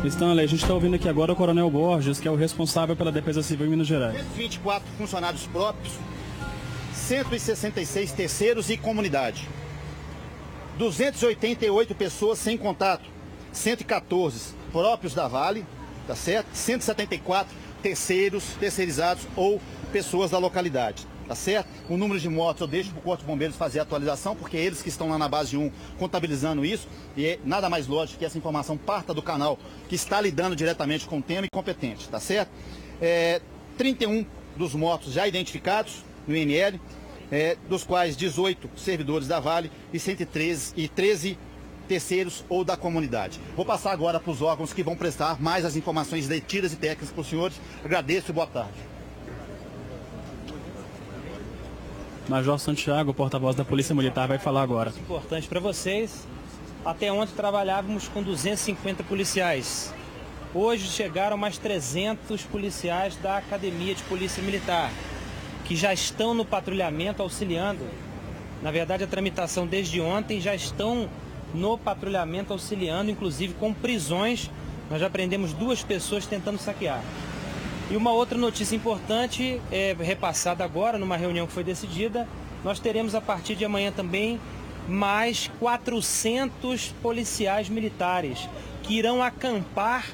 Stanley, a gente está ouvindo aqui agora o Coronel Borges, que é o responsável pela Defesa Civil em Minas Gerais. 124 funcionários próprios, 166 terceiros e comunidade. 288 pessoas sem contato, 114 próprios da Vale, tá certo? 174 terceirizados ou pessoas da localidade, tá certo? O número de mortos eu deixo para o Corpo de Bombeiros fazer a atualização, porque é eles que estão lá na base 1 contabilizando isso, e é nada mais lógico que essa informação parta do canal que está lidando diretamente com o tema e competente, tá certo? 31 dos mortos já identificados no INL, dos quais 18 servidores da Vale e 13 terceiros ou da comunidade. Vou passar agora para os órgãos que vão prestar mais as informações detidas e técnicas para os senhores. Agradeço e boa tarde. Major Santiago, porta-voz da Polícia Militar, vai falar agora. Importante para vocês, até ontem trabalhávamos com 250 policiais. Hoje chegaram mais 300 policiais da Academia de Polícia Militar, que já estão no patrulhamento auxiliando. Na verdade, a tramitação desde ontem já estão no patrulhamento auxiliando, inclusive com prisões. Nós já prendemos 2 pessoas tentando saquear. E uma outra notícia importante, repassada agora numa reunião que foi decidida, nós teremos a partir de amanhã também mais 400 policiais militares que irão acampar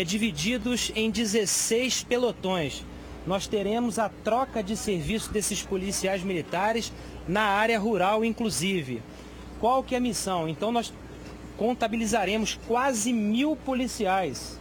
divididos em 16 pelotões. Nós teremos a troca de serviço desses policiais militares na área rural, inclusive. Qual que é a missão? Então nós contabilizaremos quase 1000 policiais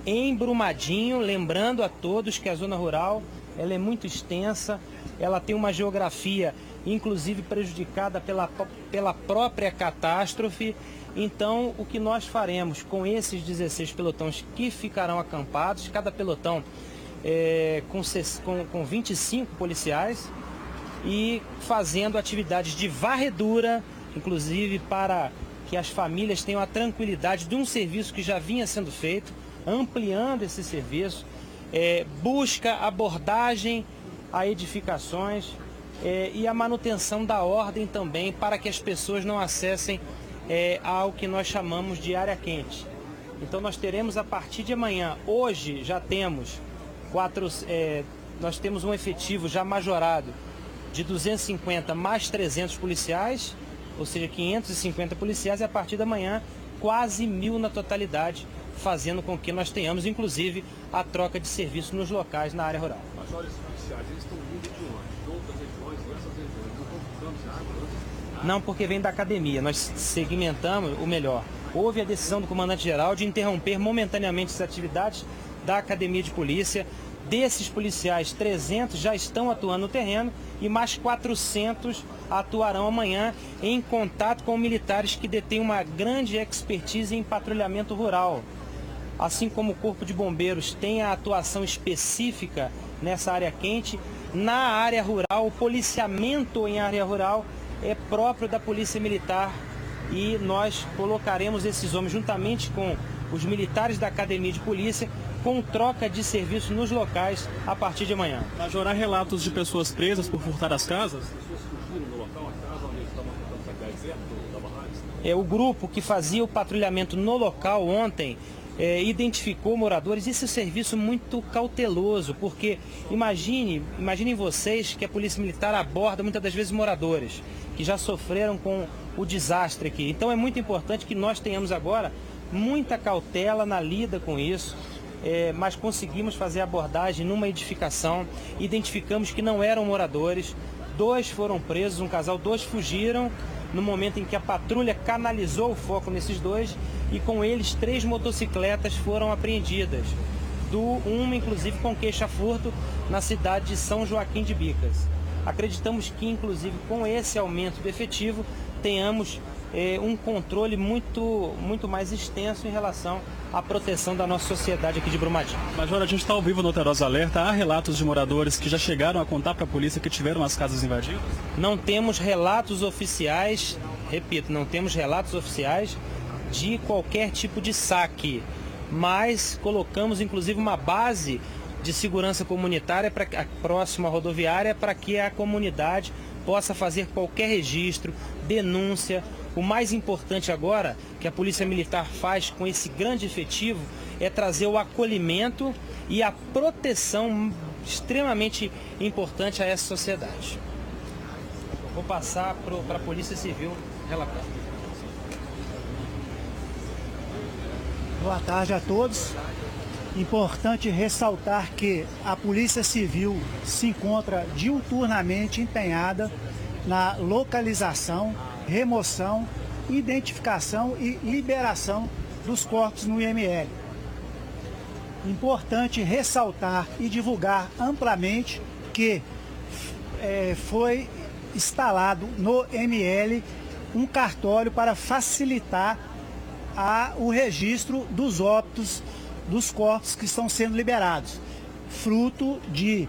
em Brumadinho, lembrando a todos que a zona rural ela é muito extensa, ela tem uma geografia inclusive prejudicada pela própria catástrofe. Então o que nós faremos com esses 16 pelotões que ficarão acampados, cada pelotão com 25 policiais, e fazendo atividades de varredura, inclusive para que as famílias tenham a tranquilidade de um serviço que já vinha sendo feito, ampliando esse serviço, busca, abordagem a edificações e a manutenção da ordem também, para que as pessoas não acessem ao que nós chamamos de área quente. Então nós teremos a partir de amanhã, hoje já temos nós temos um efetivo já majorado de 250 mais 300 policiais, ou seja, 550 policiais, e a partir da manhã quase 1000 na totalidade, fazendo com que nós tenhamos, inclusive, a troca de serviço nos locais na área rural. Mas esses policiais, eles estão vindo de onde? De outras regiões, dessas regiões, não estão ficando de água? Não, porque vem da academia. Nós segmentamos o melhor. Houve a decisão do comandante-geral de interromper momentaneamente as atividades da academia de polícia. Desses policiais, 300 já estão atuando no terreno e mais 400 atuarão amanhã em contato com militares que detêm uma grande expertise em patrulhamento rural. Assim como o Corpo de Bombeiros tem a atuação específica nessa área quente, na área rural, o policiamento em área rural é próprio da Polícia Militar, e nós colocaremos esses homens juntamente com os militares da Academia de Polícia com troca de serviço nos locais a partir de amanhã. Major, há relatos de pessoas presas por furtar as casas? As pessoas fugiram no local, a casa onde eles estavam tentando saquear perto da barragem? O grupo que fazia o patrulhamento no local ontem identificou moradores. Isso é um serviço muito cauteloso, porque imaginem vocês que a Polícia Militar aborda muitas das vezes moradores que já sofreram com o desastre aqui. Então é muito importante que nós tenhamos agora muita cautela na lida com isso. Mas conseguimos fazer a abordagem numa edificação, identificamos que não eram moradores, 2 foram presos, um casal, 2 fugiram no momento em que a patrulha canalizou o foco nesses 2, e com eles 3 motocicletas foram apreendidas, uma inclusive com queixa-furto na cidade de São Joaquim de Bicas. Acreditamos que inclusive com esse aumento do efetivo tenhamos um controle muito mais extenso em relação à proteção da nossa sociedade aqui de Brumadinho. Major, a gente está ao vivo no Alterosa Alerta. Há relatos de moradores que já chegaram a contar para a polícia que tiveram as casas invadidas? Não temos relatos oficiais, repito, não temos relatos oficiais de qualquer tipo de saque, mas colocamos inclusive uma base de segurança comunitária próxima à rodoviária, para que a comunidade possa fazer qualquer registro, denúncia O mais importante agora que a Polícia Militar faz com esse grande efetivo é trazer o acolhimento e a proteção extremamente importante a essa sociedade. Vou passar para a Polícia Civil relatar. Boa tarde a todos. Importante ressaltar que a Polícia Civil se encontra diuturnamente empenhada na localização, remoção, identificação e liberação dos corpos no IML. Importante ressaltar e divulgar amplamente que foi instalado no IML um cartório para facilitar o registro dos óbitos dos corpos que estão sendo liberados, fruto de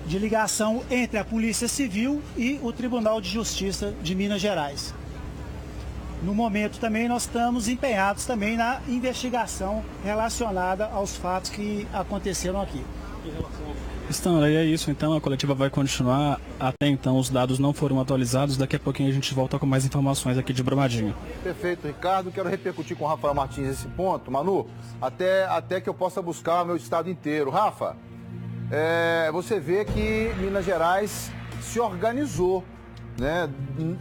ligação entre a Polícia Civil e o Tribunal de Justiça de Minas Gerais. No momento também nós estamos empenhados também na investigação relacionada aos fatos que aconteceram aqui. Stanley, é isso então, a coletiva vai continuar. Até então os dados não foram atualizados, daqui a pouquinho a gente volta com mais informações aqui de Brumadinho. Perfeito, Ricardo, quero repercutir com o Rafael Martins esse ponto. Manu, até que eu possa buscar o meu estado inteiro. Rafa, você vê que Minas Gerais se organizou, né,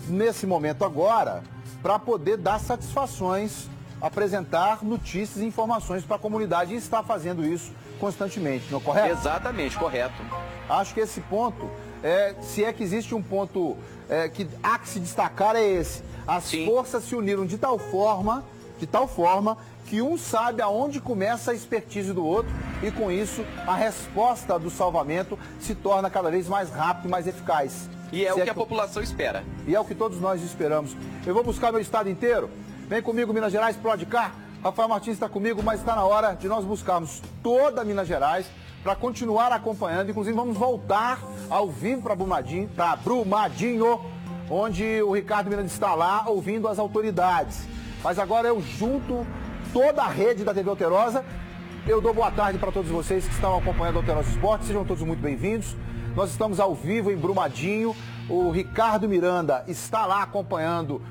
nesse momento agora, para poder dar satisfações, apresentar notícias e informações para a comunidade, e está fazendo isso constantemente, não é correto? Exatamente, correto. Acho que esse ponto, se é que existe um ponto que há que se destacar, é esse. As forças se uniram de tal forma que um sabe aonde começa a expertise do outro, e com isso a resposta do salvamento se torna cada vez mais rápida e mais eficaz. E é o que a população espera. E é o que todos nós esperamos. Eu vou buscar meu estado inteiro. Vem comigo, Minas Gerais, pro lado de cá. Rafael Martins está comigo, mas está na hora de nós buscarmos toda Minas Gerais para continuar acompanhando. Inclusive, vamos voltar ao vivo para Brumadinho, onde o Ricardo Miranda está lá ouvindo as autoridades. Mas agora eu junto toda a rede da TV Alterosa. Eu dou boa tarde para todos vocês que estão acompanhando o Alterosa Esporte. Sejam todos muito bem-vindos. Nós estamos ao vivo em Brumadinho. O Ricardo Miranda está lá acompanhando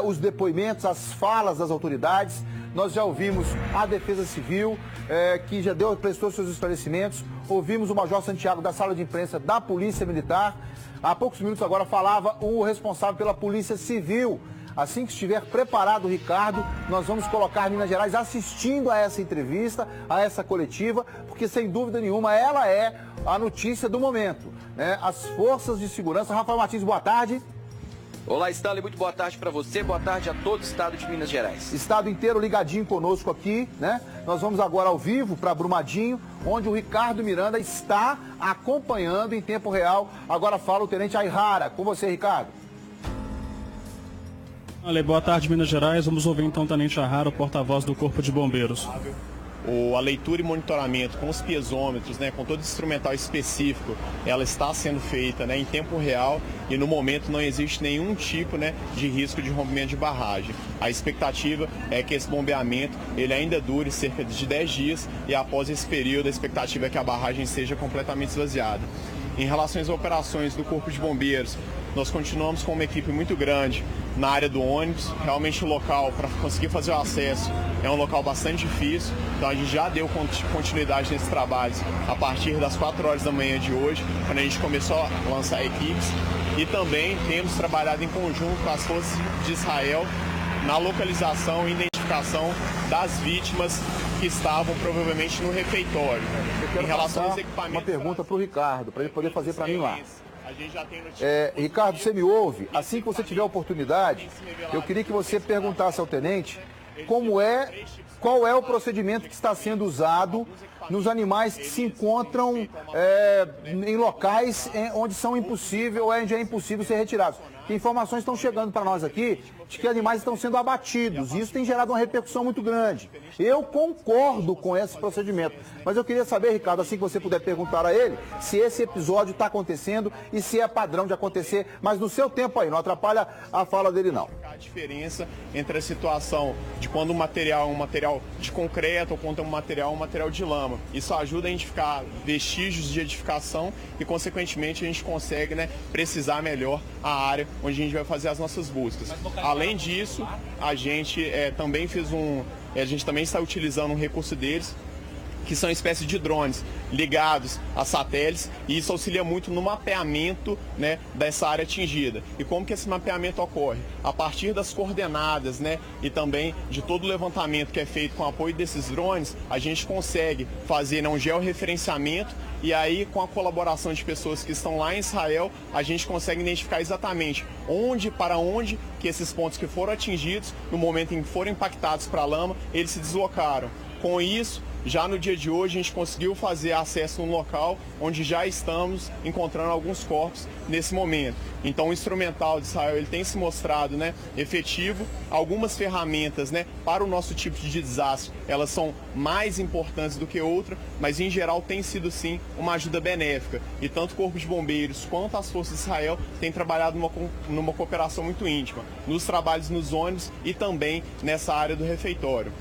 os depoimentos, as falas das autoridades. Nós já ouvimos a Defesa Civil, que já prestou seus esclarecimentos. Ouvimos o Major Santiago da sala de imprensa da Polícia Militar. Há poucos minutos agora falava o responsável pela Polícia Civil. Assim que estiver preparado o Ricardo, nós vamos colocar Minas Gerais assistindo a essa entrevista, a essa coletiva, porque sem dúvida nenhuma ela é a notícia do momento, né? As forças de segurança. Rafael Martins, boa tarde. Olá, Stanley, muito boa tarde para você, boa tarde a todo o estado de Minas Gerais. Estado inteiro ligadinho conosco aqui, né? Nós vamos agora ao vivo para Brumadinho, onde o Ricardo Miranda está acompanhando em tempo real. Agora fala o Tenente Aihara. Com você, Ricardo. Boa tarde, Minas Gerais. Vamos ouvir então o Tenente Aihara, o porta-voz do Corpo de Bombeiros. A leitura e monitoramento com os piezômetros, né, com todo o instrumental específico, ela está sendo feita, né, em tempo real, e no momento não existe nenhum tipo, né, de risco de rompimento de barragem. A expectativa é que esse bombeamento ele ainda dure cerca de 10 dias, e após esse período a expectativa é que a barragem seja completamente esvaziada. Em relação às operações do Corpo de Bombeiros, nós continuamos com uma equipe muito grande na área do ônibus. Realmente o local, para conseguir fazer o acesso, é um local bastante difícil. Então a gente já deu continuidade nesses trabalhos a partir das 4 horas da manhã de hoje, quando a gente começou a lançar equipes. E também temos trabalhado em conjunto com as forças de Israel na localização e identificação das vítimas que estavam provavelmente no refeitório. Em relação aos equipamentos... Uma pergunta para o Ricardo, para ele poder fazer para mim lá. Ricardo, você me ouve? Assim que você tiver a oportunidade, eu queria que você perguntasse ao tenente qual é o procedimento que está sendo usado nos animais que se encontram em locais onde são impossível ou onde é impossível ser retirados. Que informações estão chegando para nós aqui de que animais estão sendo abatidos, e isso tem gerado uma repercussão muito grande. Eu concordo com esse procedimento, mas eu queria saber, Ricardo, assim que você puder perguntar a ele, se esse episódio está acontecendo e se é padrão de acontecer, mas no seu tempo aí, não atrapalha a fala dele não. A diferença entre a situação de quando o material é um material de concreto ou quando é um material de lama. Isso ajuda a identificar vestígios de edificação e, consequentemente, a gente consegue, né, precisar melhor a área onde a gente vai fazer as nossas buscas. Além disso, a gente também a gente também está utilizando um recurso deles, que são espécies de drones ligados a satélites, e isso auxilia muito no mapeamento, né, dessa área atingida. E como que esse mapeamento ocorre? A partir das coordenadas, né, e também de todo o levantamento que é feito com o apoio desses drones, a gente consegue fazer, né, um georreferenciamento, e aí com a colaboração de pessoas que estão lá em Israel, a gente consegue identificar exatamente para onde que esses pontos que foram atingidos, no momento em que foram impactados para a lama, eles se deslocaram. Com isso, já no dia de hoje, a gente conseguiu fazer acesso a um local onde já estamos encontrando alguns corpos nesse momento. Então, o instrumental de Israel ele tem se mostrado, né, efetivo. Algumas ferramentas, né, para o nosso tipo de desastre, elas são mais importantes do que outras, mas em geral tem sido sim uma ajuda benéfica. E tanto o Corpo de Bombeiros quanto as Forças de Israel têm trabalhado numa cooperação muito íntima, nos trabalhos nos ônibus e também nessa área do refeitório.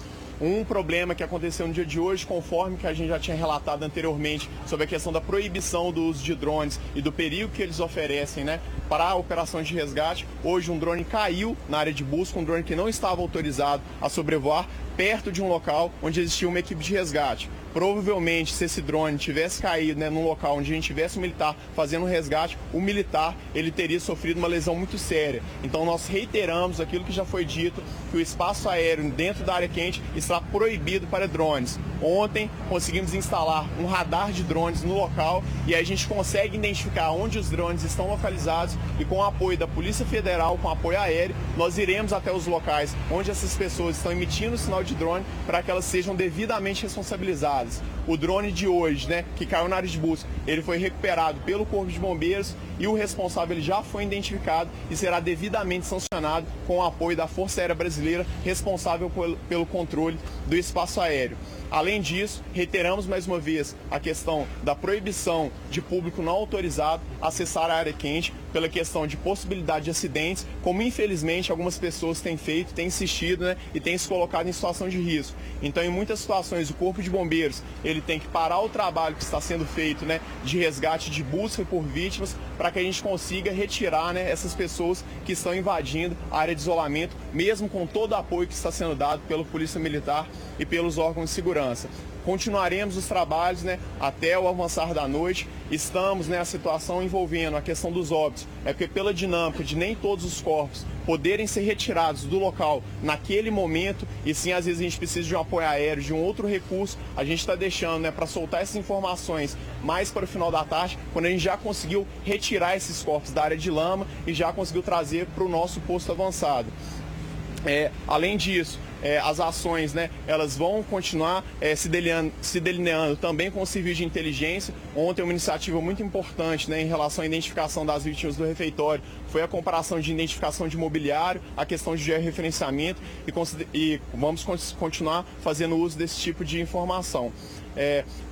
Um problema que aconteceu no dia de hoje, conforme que a gente já tinha relatado anteriormente sobre a questão da proibição do uso de drones e do perigo que eles oferecem, né, para operações de resgate. Hoje um drone caiu na área de busca, um drone que não estava autorizado a sobrevoar perto de um local onde existia uma equipe de resgate. Provavelmente, se esse drone tivesse caído, né, num local onde a gente tivesse um militar fazendo um resgate, o militar ele teria sofrido uma lesão muito séria. Então nós reiteramos aquilo que já foi dito, que o espaço aéreo dentro da área quente está proibido para drones. Ontem conseguimos instalar um radar de drones no local e aí a gente consegue identificar onde os drones estão localizados, e com o apoio da Polícia Federal, com apoio aéreo, nós iremos até os locais onde essas pessoas estão emitindo o sinal de drone para que elas sejam devidamente responsabilizadas. O drone de hoje, né, que caiu na área de busca, ele foi recuperado pelo Corpo de Bombeiros e o responsável ele já foi identificado e será devidamente sancionado com o apoio da Força Aérea Brasileira, responsável pelo controle do espaço aéreo. Além disso, reiteramos mais uma vez a questão da proibição de público não autorizado acessar a área quente pela questão de possibilidade de acidentes, como infelizmente algumas pessoas têm feito, têm insistido, né, e têm se colocado em situação de risco. Então, em muitas situações, o Corpo de Bombeiros ele tem que parar o trabalho que está sendo feito, né, de resgate, de busca por vítimas, para que a gente consiga retirar, né, essas pessoas que estão invadindo a área de isolamento, mesmo com todo o apoio que está sendo dado pela Polícia Militar e pelos órgãos de segurança. Continuaremos os trabalhos, né, até o avançar da noite. Estamos, né, a situação envolvendo a questão dos óbitos. É porque pela dinâmica de nem todos os corpos poderem ser retirados do local naquele momento, e sim, às vezes a gente precisa de um apoio aéreo, de um outro recurso, a gente está deixando, né, para soltar essas informações mais para o final da tarde, quando a gente já conseguiu retirar esses corpos da área de lama e já conseguiu trazer para o nosso posto avançado. Além disso, as ações, né, elas vão continuar se delineando também com o serviço de inteligência. Ontem uma iniciativa muito importante, né, em relação à identificação das vítimas do refeitório foi a comparação de identificação de mobiliário, a questão de georreferenciamento, e vamos continuar fazendo uso desse tipo de informação.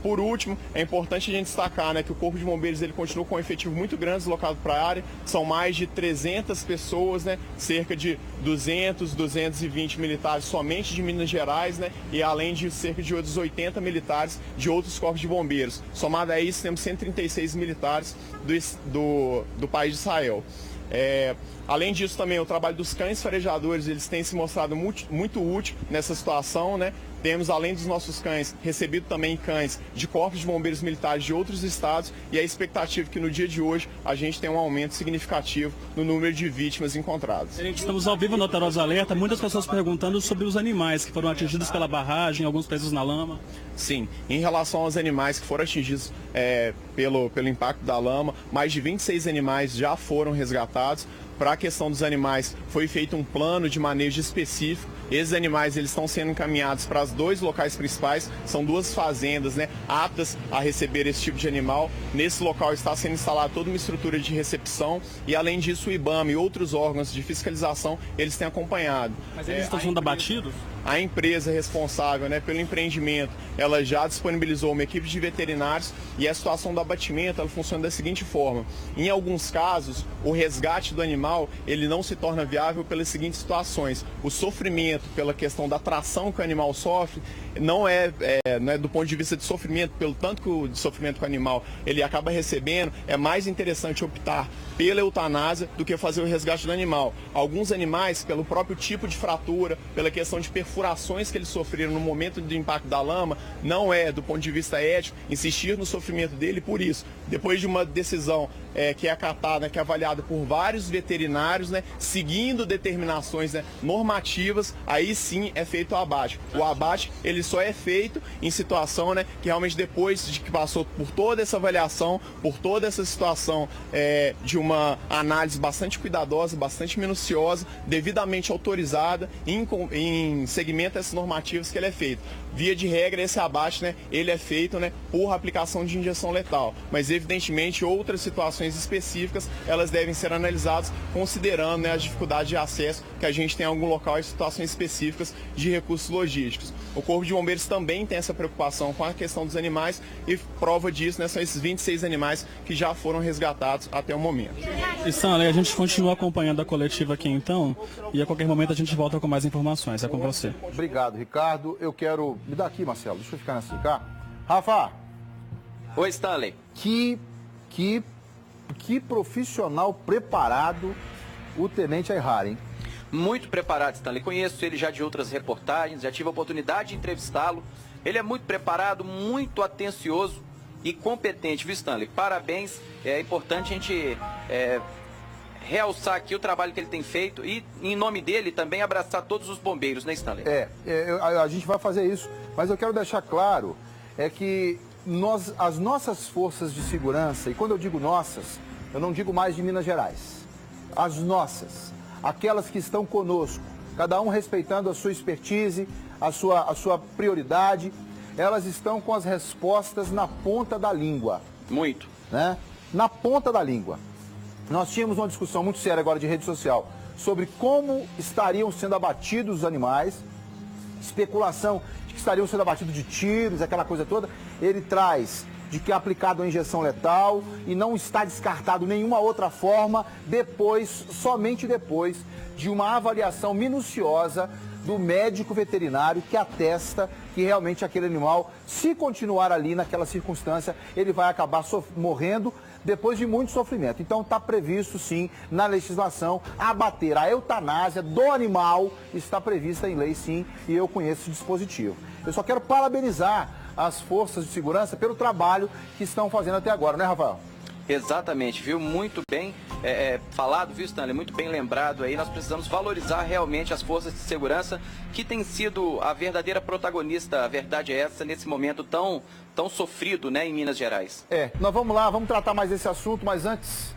Por último, é importante a gente destacar, né, que o Corpo de Bombeiros ele continua com um efetivo muito grande deslocado para a área. São mais de 300 pessoas, né, cerca de 220 militares somente de Minas Gerais, né, e além de cerca de outros 80 militares de outros corpos de bombeiros. Somado a isso, temos 136 militares do país de Israel. Além disso, também o trabalho dos cães farejadores, eles têm se mostrado muito útil nessa situação, né? Temos, além dos nossos cães, recebido também cães de corpos de bombeiros militares de outros estados, e a expectativa é que no dia de hoje a gente tenha um aumento significativo no número de vítimas encontradas. Estamos ao vivo no Taroz Alerta, muitas pessoas perguntando sobre os animais que foram atingidos pela barragem, alguns presos na lama. Sim, em relação aos animais que foram atingidos pelo impacto da lama, mais de 26 animais já foram resgatados. Para a questão dos animais, foi feito um plano de manejo específico. Esses animais eles estão sendo encaminhados para os 2 locais principais, são 2 fazendas, né, aptas a receber esse tipo de animal. Nesse local está sendo instalada toda uma estrutura de recepção e, além disso, o IBAMA e outros órgãos de fiscalização eles têm acompanhado. Mas eles estão sendo abatidos? A empresa responsável, né, pelo empreendimento, ela já disponibilizou uma equipe de veterinários, e a situação do abatimento ela funciona da seguinte forma: em alguns casos, o resgate do animal animal, ele não se torna viável pelas seguintes situações. O sofrimento pela questão da tração que o animal sofre não é do ponto de vista de sofrimento, pelo tanto de sofrimento que o animal ele acaba recebendo, é mais interessante optar pela eutanásia do que fazer o resgate do animal. Alguns animais, pelo próprio tipo de fratura, pela questão de perfurações que eles sofreram no momento do impacto da lama, não é, do ponto de vista ético, insistir no sofrimento dele. Por isso, depois de uma decisão que é acatada, que é avaliada por vários veterinários, seguindo determinações normativas, aí sim é feito o abate. O abate, ele só é feito em situação que realmente depois de que passou por toda essa avaliação, por toda essa situação de uma análise bastante cuidadosa, bastante minuciosa, devidamente autorizada, em segmento a essas normativas que ele é feito. Via de regra, esse abate, ele é feito por aplicação de injeção letal. Mas, evidentemente, outras situações específicas, elas devem ser analisadas considerando as dificuldades de acesso que a gente tem em algum local em situações específicas de recursos logísticos. O Corpo de Bombeiros também tem essa preocupação com a questão dos animais e prova disso, são esses 26 animais que já foram resgatados até o momento. Stanley, a gente continua acompanhando a coletiva aqui então e a qualquer momento a gente volta com mais informações. É com você. Obrigado, Ricardo. Eu quero... Me dá aqui, Marcelo. Deixa eu ficar nessa cá. Rafa. Oi, Stanley. Que profissional preparado o Tenente Aihara, hein? Muito preparado, Stanley. Conheço ele já de outras reportagens, já tive a oportunidade de entrevistá-lo. Ele é muito preparado, muito atencioso e competente, viu, Stanley? Parabéns. É importante a gente realçar aqui o trabalho que ele tem feito e, em nome dele, também abraçar todos os bombeiros, né, Stanley? A gente vai fazer isso, mas eu quero deixar claro que as nossas forças de segurança, e quando eu digo nossas, eu não digo mais de Minas Gerais, as nossas, aquelas que estão conosco, cada um respeitando a sua expertise, a sua prioridade, elas estão com as respostas na ponta da língua. Muito. Na ponta da língua. Nós tínhamos uma discussão muito séria agora de rede social sobre como estariam sendo abatidos os animais, especulação de que estariam sendo abatidos de tiros, aquela coisa toda. Ele traz de que é aplicado a injeção letal e não está descartado nenhuma outra forma somente depois de uma avaliação minuciosa do médico veterinário que atesta que realmente aquele animal, se continuar ali naquela circunstância, ele vai acabar morrendo depois de muito sofrimento. Então está previsto sim na legislação abater a eutanásia do animal, está prevista em lei sim, e eu conheço esse dispositivo. Eu só quero parabenizar as forças de segurança pelo trabalho que estão fazendo até agora, né, Rafael? Exatamente, viu? Muito bem falado, viu, Stanley? Muito bem lembrado aí. Nós precisamos valorizar realmente as forças de segurança que têm sido a verdadeira protagonista, a verdade é essa, nesse momento tão sofrido, em Minas Gerais. Nós vamos lá, vamos tratar mais desse assunto, mas antes